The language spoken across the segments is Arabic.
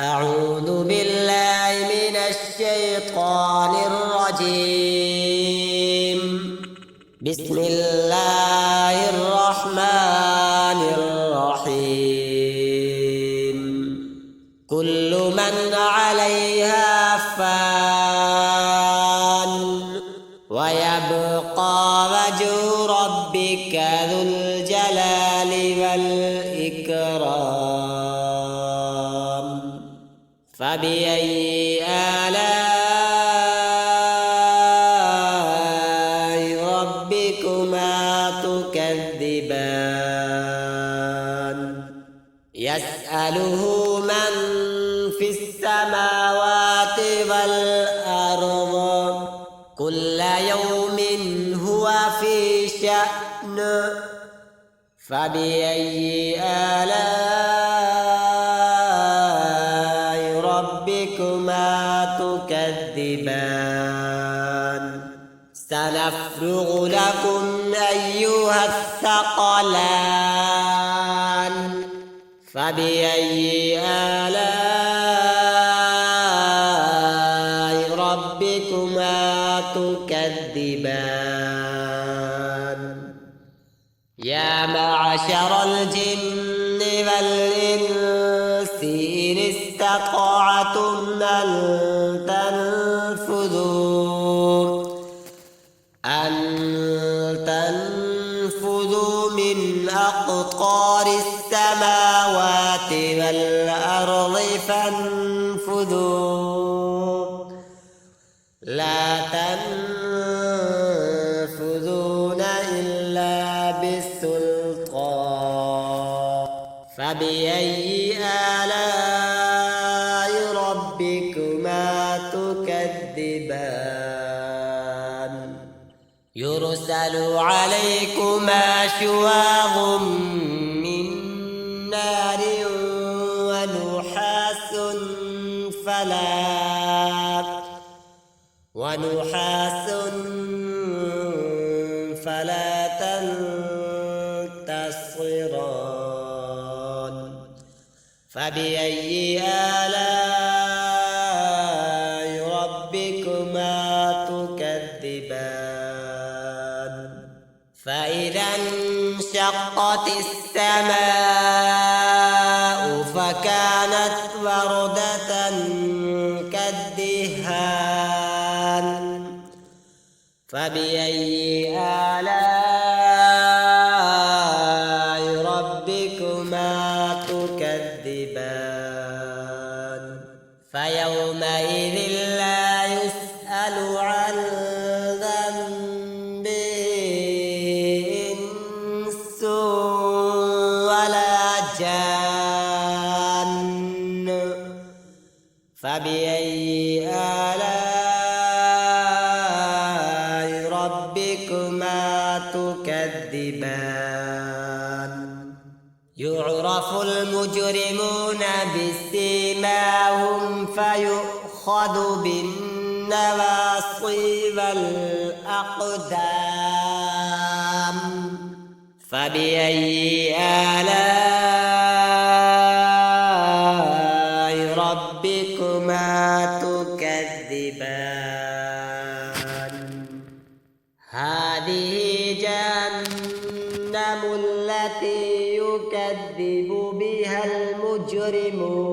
أعوذ بالله من الشيطان الرجيم. بسم الله الرحمن الرحيم. كل من عليها فان ويبقى وجه ربك ذو الجلال والإكرام. فبأي آلاء ربكما تكذبان. يسأله من في السماوات والأرض كل يوم هو في شأن. فبأي آلاء ربكما تكذبان. سنفرغ لكم أيها الثقلان. فبأي آلاء ربكما تكذبان. يا معشر الجن والإنس إن استطعتم أن تنفذوا من أقطار السماوات والأرض فانفذوا. لا تنفذون إلا بالسلطان. فبأي آلاء ربكما تكذبان. يرسل عليكما شواظ من نار ونحاس فلا تنتصران. فبأي آلاء ربكما تكذبان. فإذا انشقت السماء فكانت وردة كالدهان. فبأي آلاء ربكما تكذبان. فيومئذ لا يسأل عن ذنبه إنس ولا جان. فبأي آلاء ربكما تكذبان. يعرف المجرمون بسيماهم فيؤخذ بالنواصي والأقدام. فبأي آلاء ربكما تكذبان. هذه جهنم التي يكذب بها المجرمون.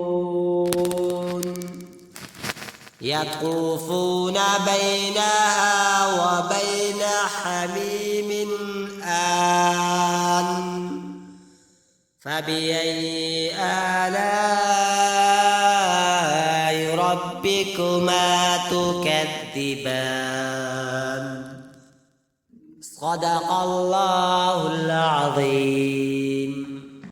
يطوفون بينها وبين حميم آن. فبأي آلاء ربكما تكذبان. صدق الله العظيم.